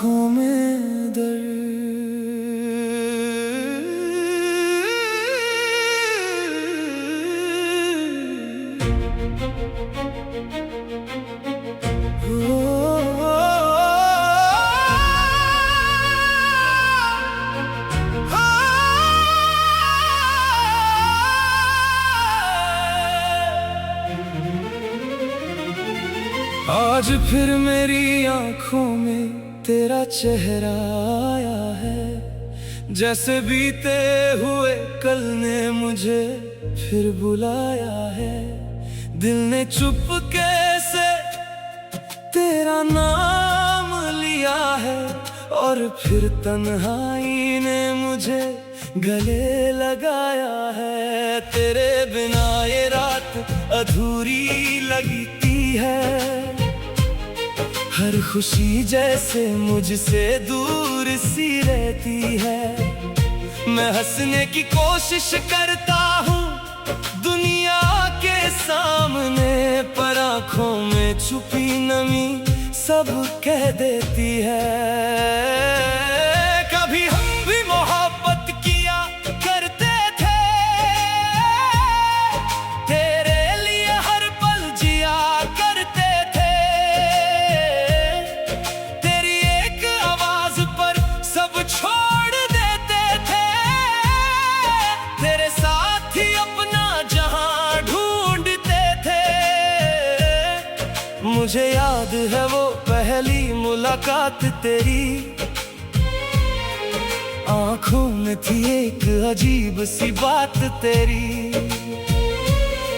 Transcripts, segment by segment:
आँखों में दर्द। आज फिर मेरी आँखों में तेरा चेहरा आया है, जैसे बीते हुए कल ने मुझे फिर बुलाया है। दिल ने चुपके से तेरा नाम लिया है, और फिर तन्हाई ने मुझे गले लगाया है। तेरे बिना ये रात अधूरी लगती है, हर खुशी जैसे मुझसे दूर सी रहती है। मैं हंसने की कोशिश करता हूँ दुनिया के सामने, पर आँखों में छुपी नमी सब कह देती है। कभी हम भी मोहब्बत किया करते थे, तेरे लिए हर पल जिया करते थे। तेरी एक आवाज पर सब छोड़ देते थे, तेरे साथ ही अपना जहां ढूंढते थे। मुझे याद है वो पहली मुलाकात तेरी, आँखों में थी एक अजीब सी बात तेरी।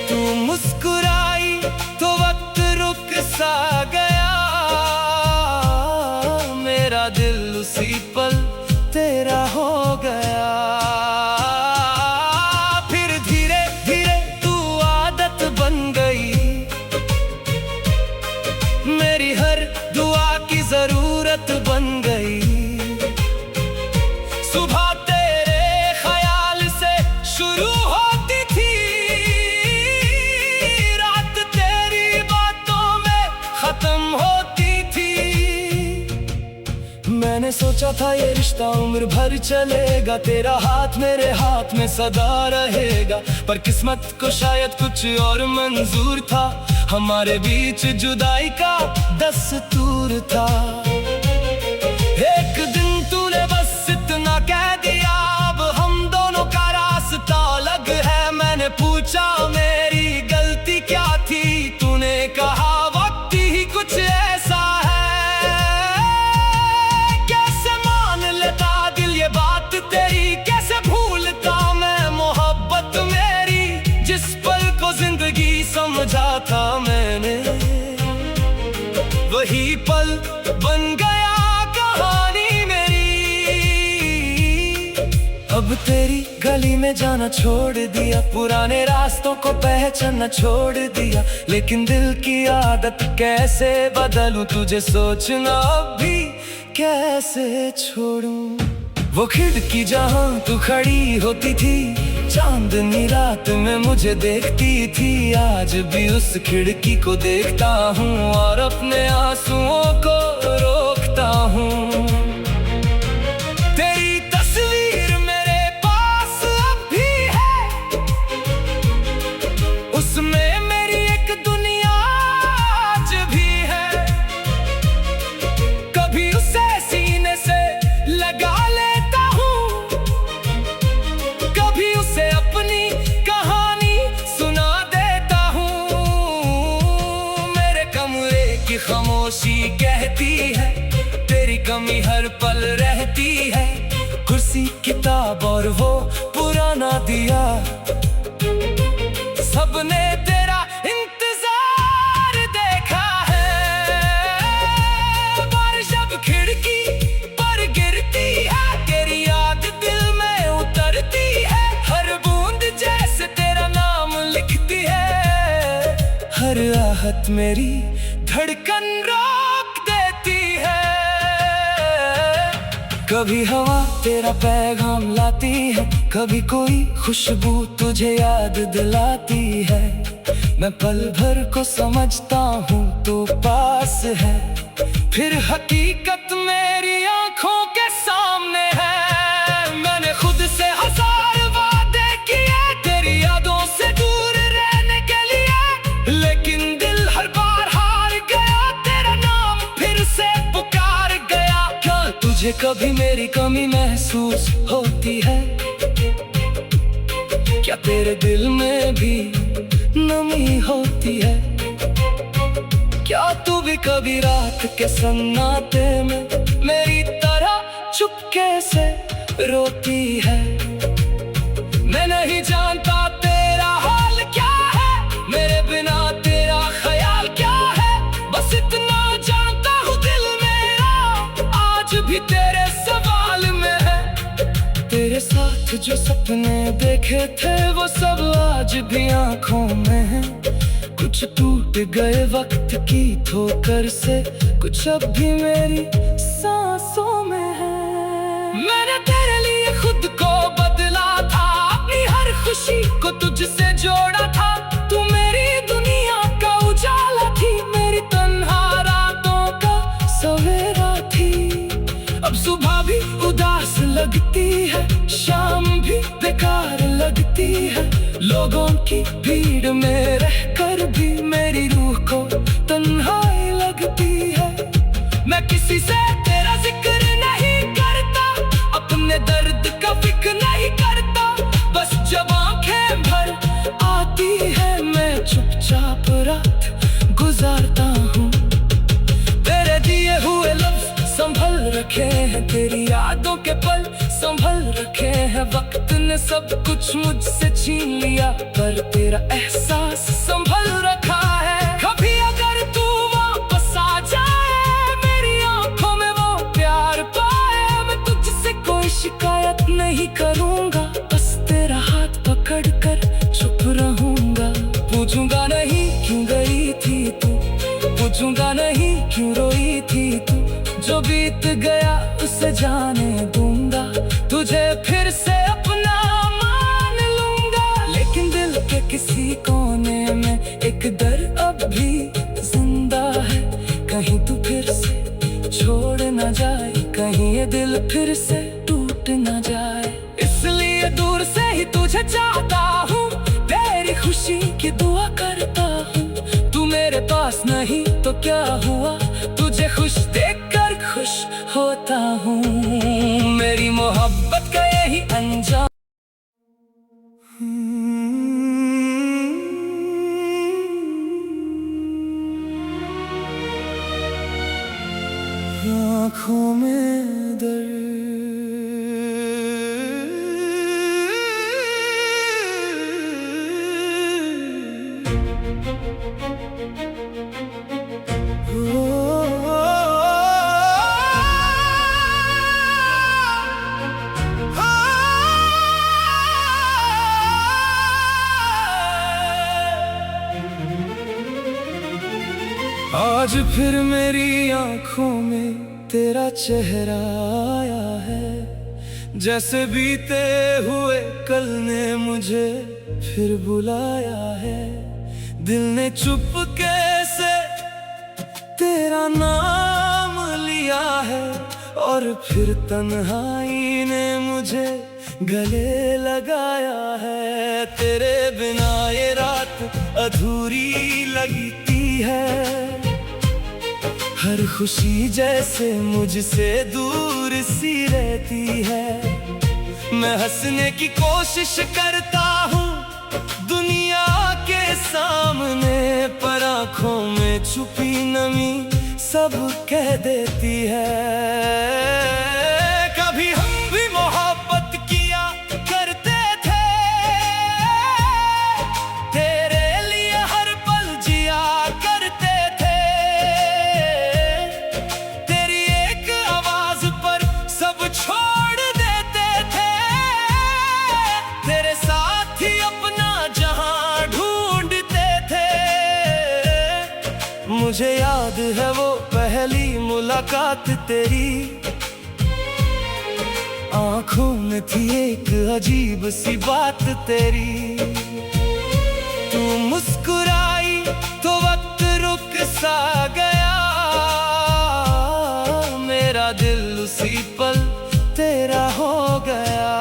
तू मुस्कुराई तो वक्त रुक सा गया, मेरा दिल उसी पल तेरा हो गया। फिर धीरे धीरे तू आदत बन गई, मेरी हर दुआ की जरूरत बन गई। सुबह तेरे ख्याल से शुरू होती थी, रात तेरी बातों में खत्म होती थी। मैंने सोचा था ये रिश्ता उम्र भर चलेगा, तेरा हाथ मेरे हाथ में सदा रहेगा। पर किस्मत को शायद कुछ और मंजूर था, हमारे बीच जुदाई का दस्तूर था। एक दिन तूने बस इतना कह दिया, अब हम दोनों का रास्ता अलग है। मैंने पूछा मेरी गलती क्या थी, तूने कहा वक्त ही कुछ ऐसा है। कैसे मान लेता दिल ये बात तेरी, कैसे भूलता मैं मोहब्बत मेरी। जिस पल को जिंदगी समझा था मैंने, वही पल बन गया कहानी मेरी। अब तेरी गली में जाना छोड़ दिया, पुराने रास्तों को पहचानना छोड़ दिया। लेकिन दिल की आदत कैसे बदलूं, तुझे सोचना अब भी कैसे छोड़ूं। वो खिड़की जहां तू खड़ी होती थी, चांदनी रात में मुझे देखती थी। आज भी उस खिड़की को देखता हूँ और अपने आंसुओं को रोकता हूँ। तेरी तस्वीर मेरे पास अब भी है, उसमें मेरी एक दुनिया आज भी है। कभी उसे सीने से लगा लेता हूँ, कभी उसे अपनी कहानी सुना देता हूँ। मेरे कमरे की खामोशी कहती है, तेरी कमी हर पल रहती है। कुर्सी किताब और वो पुराना दिया, सबने तेरा इंतजार देखा है। बारिश अब खिड़की पर गिरती है, तेरी याद दिल में उतरती है। हर बूंद जैसे तेरा नाम लिखती है, हर आहट मेरी धड़कन रोक देती है। कभी हवा तेरा पैगाम लाती है, कभी कोई खुशबू तुझे याद दिलाती है। मैं पल भर को समझता हूँ तो पास है, फिर हकीकत मेरी तुझे कभी मेरी कमी महसूस होती है? क्या तेरे दिल में भी नमी होती है? क्या तू भी कभी रात के सन्नाटे में मेरी तरह चुपके से रोती है? मैं नहीं जानता तेरा हाल क्या है, मेरे बिना तेरा ख्याल क्या है। बस इतना जानता हूँ दिल मेरा आज भी तेरे सवाल में है। तेरे साथ जो सपने देखे थे वो सब आज भी आंखों में है। कुछ टूट गए वक्त की ठोकर से, कुछ अब भी मेरी सांसों में है। मैंने तेरे लिए खुद को बदला था, अपनी हर खुशी को तुझसे जोड़ा था। तू मेरी दुनिया का उजाला थी, मेरी तन्हा रातों का सवेरा थी। अब सुबह भी उदास लगती है, शाम भी बेकार लगती है। लोगों की भीड़ में रहकर भी मेरी रूह को तन्हाई लगती है। मैं किसी से तेरा जिक्र नहीं करता, अपने दर्द का फिक्र नहीं करता। बस जब आंखें भर आती है मैं चुपचाप रात गुजारता हूँ। तेरे दिए हुए लफ्ज संभल रखे हैं, तेरी यादों के पल संभल रखे हैं। वक्त ने सब कुछ मुझसे छीन लिया, पर तेरा एहसास संभल रखा है। कभी अगर तू वापस आ जाए, मेरी आंखों में वो प्यार पाए, मैं तुझसे कोई शिकायत नहीं करूंगा। बस तेरा हाथ पकड़ कर चुप रहूंगा। पूछूंगा नहीं क्यों गई थी तू, पूछूंगा नहीं क्यों रोई थी तू। जो बीत गया उसे जाने दूंगा, तुझे फिर से अपना मान लूंगा। लेकिन दिल के किसी कोने में एक दर्द अब भी जिंदा है। कहीं तू फिर से छोड़ न जाए, कहीं ये दिल फिर से टूट न जाए। इसलिए दूर से ही तुझे चाहता हूँ, तेरी खुशी की दुआ करता हूँ। तू मेरे पास नहीं तो क्या हुआ, तुझे खुश देखकर खुश होता हूँ। मेरी मोहब्बत का यही अंजाम। आँखों में दर्द, आज फिर मेरी आंखों में तेरा चेहरा आया है। जैसे बीते हुए कल ने मुझे फिर बुलाया है। दिल ने चुपके से तेरा नाम लिया है, और फिर तन्हाई ने मुझे गले लगाया है। तेरे बिना ये रात अधूरी लगती है, हर खुशी जैसे मुझसे दूर सी रहती है। मैं हंसने की कोशिश करता हूँ दुनिया के सामने, पर आँखों में छुपी नमी सब कह देती है। कभी हम भी मोहब्बत किया करते थे, तेरे लिए हर पल जिया करते थे। तेरी एक आवाज पर सब छोड़ देते थे, तेरे साथ ही अपना जहां ढूंढते थे। मुझे याद है वो पहली मुलाकात तेरी, आँखों में थी एक अजीब सी बात तेरी। तू मुस्कुराई तो वक्त रुक सा गया, मेरा दिल उसी पल तेरा हो गया।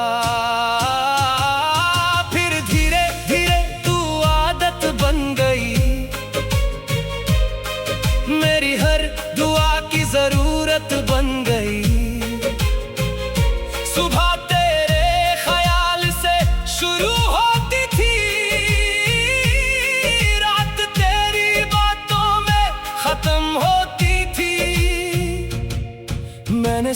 फिर धीरे धीरे तू आदत बन गई, मेरी हर दुआ की जरूरत बन गई।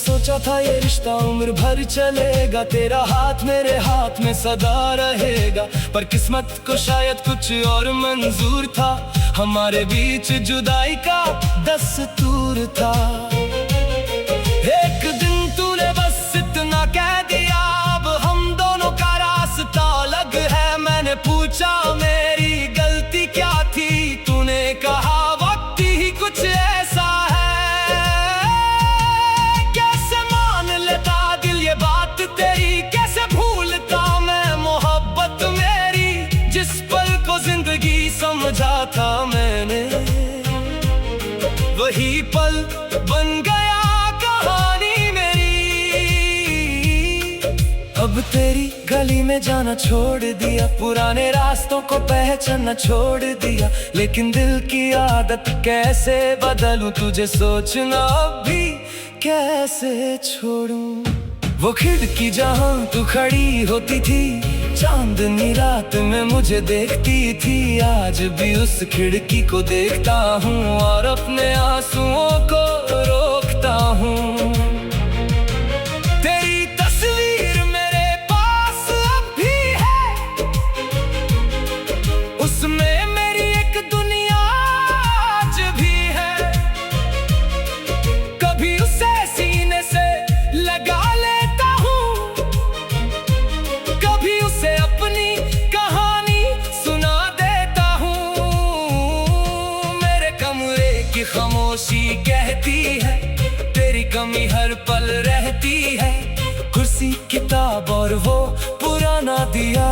सोचा था ये रिश्ता उम्र भर चलेगा, तेरा हाथ मेरे हाथ में सदा रहेगा। पर किस्मत को शायद कुछ और मंजूर था, हमारे बीच जुदाई का दस्तूर था। एक दिन तूने बस इतना कह दिया, अब हम दोनों का रास्ता अलग है। मैंने पूछा मेरी गलती क्या थी, तूने कहा वक्त ही कुछ ऐसा है। कैसे मान लेता दिल ये बात तेरी, कैसे भूलता मैं मोहब्बत मेरी। जिस पल को जिंदगी समझा था मैंने, वही पल बन गया कहानी मेरी। अब तेरी गली में जाना छोड़ दिया, पुराने रास्तों को पहचानना छोड़ दिया। लेकिन दिल की आदत कैसे बदलूं, तुझे सोचना अब भी कैसे छोड़ूं। वो खिड़की जहां तू खड़ी होती थी, चांदनी रात में मुझे देखती थी। आज भी उस खिड़की को देखता हूँ और अपने आंसुओं को रोकता हूँ। तेरी तस्वीर मेरे पास अब भी है, उसमें मेरी एक दुनिया आज भी है। कभी उसे सीने से लगा लेता हूँ, कभी उसे अपनी कहानी सुना देता हूँ। मेरे कमरे की खामोशी कहती है, तेरी कमी हर पल रहती है। कुर्सी किताब और वो पुराना दिया,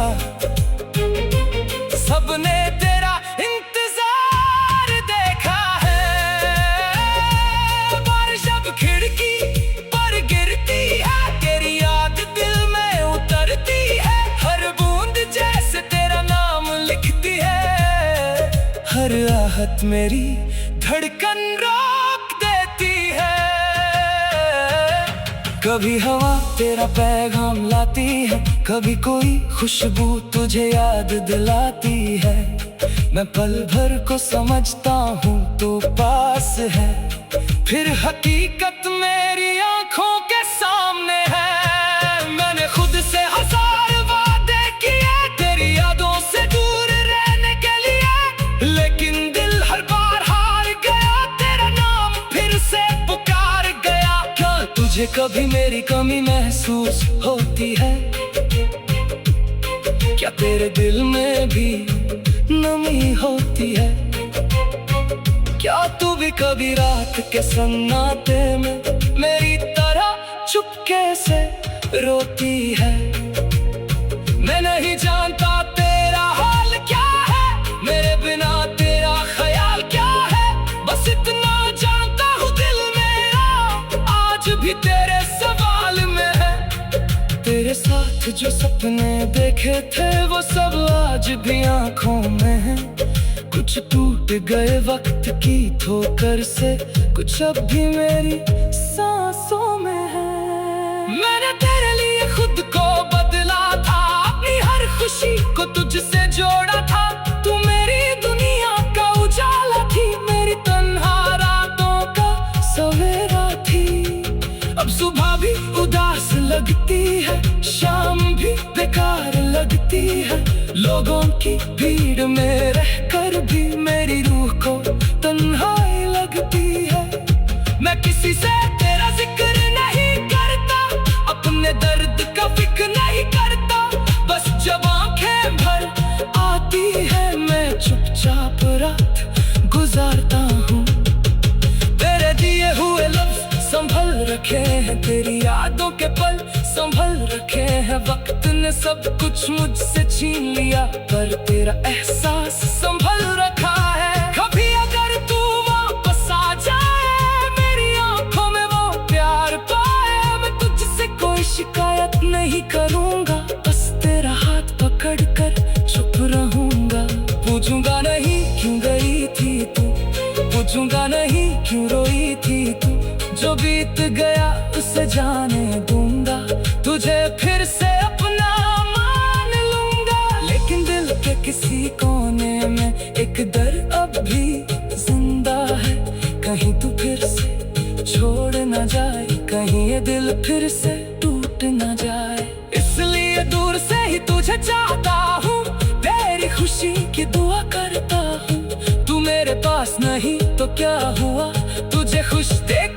सबने तेरा इंतजार देखा है। बारिश अब खिड़की पर गिरती है, तेरी याद दिल में उतरती है। हर बूंद जैसे तेरा नाम लिखती है, हर आहट मेरी धड़कन रोक देती है। कभी हवा तेरा पैगाम लाती है, कभी कोई खुशबू तुझे याद दिलाती है। मैं पल भर को समझता हूँ तो पास है, फिर हकीकत मेरी आंखों के सामने है। मैंने खुद से हजार वादे किए तेरी यादों से दूर रहने के लिए, लेकिन दिल हर बार हार गया, तेरा नाम फिर से पुकार गया। क्या तुझे कभी मेरी कमी महसूस होती है, क्या तेरे दिल में भी नमी होती है। क्या तू भी कभी रात के सन्नाटे में मेरी तरह चुपके से रोती है। मैं नहीं जानता तेरा हाल क्या है, मेरे बिना तेरा ख्याल क्या है। बस इतना जानता हूँ दिल मेरा आज भी तेरे सवाल में है। तेरे साथ जो सपने देखे थे वो सब आज भी आंखों में है। कुछ टूट गए वक्त की ठोकर से, कुछ अब भी मेरी सांसों में है। मैंने तेरे लिए खुद को बदला था, अपनी हर खुशी को तुझसे जोड़ा था। तू मेरी दुनिया का उजाला थी, मेरी तन्हा रातों का सवेरा थी। अब सुबह भी उदास लगती है, शाम भी बेकार लगती है। लोगों की भीड़ में रहकर भी मेरी रूह को तन्हाई लगती है। मैं किसी से तेरा जिक्र नहीं करता, अपने दर्द का फिक्र नहीं करता। बस जब आंखें भर आती है मैं चुपचाप रात गुजारता हूँ। तेरे दिए हुए लफ्ज संभल रखे हैं, तेरी यादों के पल संभल रखे हैं। वक्त ने सब कुछ मुझसे छीन लिया, पर तेरा एहसास संभल रखा है। कभी अगर तू वापस आ जाए, मेरी आंखों में वो प्यार पाए, मैं तुझसे कोई शिकायत नहीं करूंगा। बस तेरा हाथ पकड़ कर चुप रहूंगा। पूछूंगा नहीं क्यों गई थी तू, पूछूंगा नहीं क्यों रोई थी तू। जो बीत गया उसे जाने दूंगा, तुझे फिर से अपना मान लूंगा। लेकिन दिल के किसी कोने में एक दर्द अब भी जिंदा है। कहीं तू फिर से छोड़ न जाए, कहीं ये दिल तुझे चाहता हूँ, तेरी खुशी की दुआ करता हूँ। तू मेरे पास नहीं तो क्या हुआ, तुझे खुश देख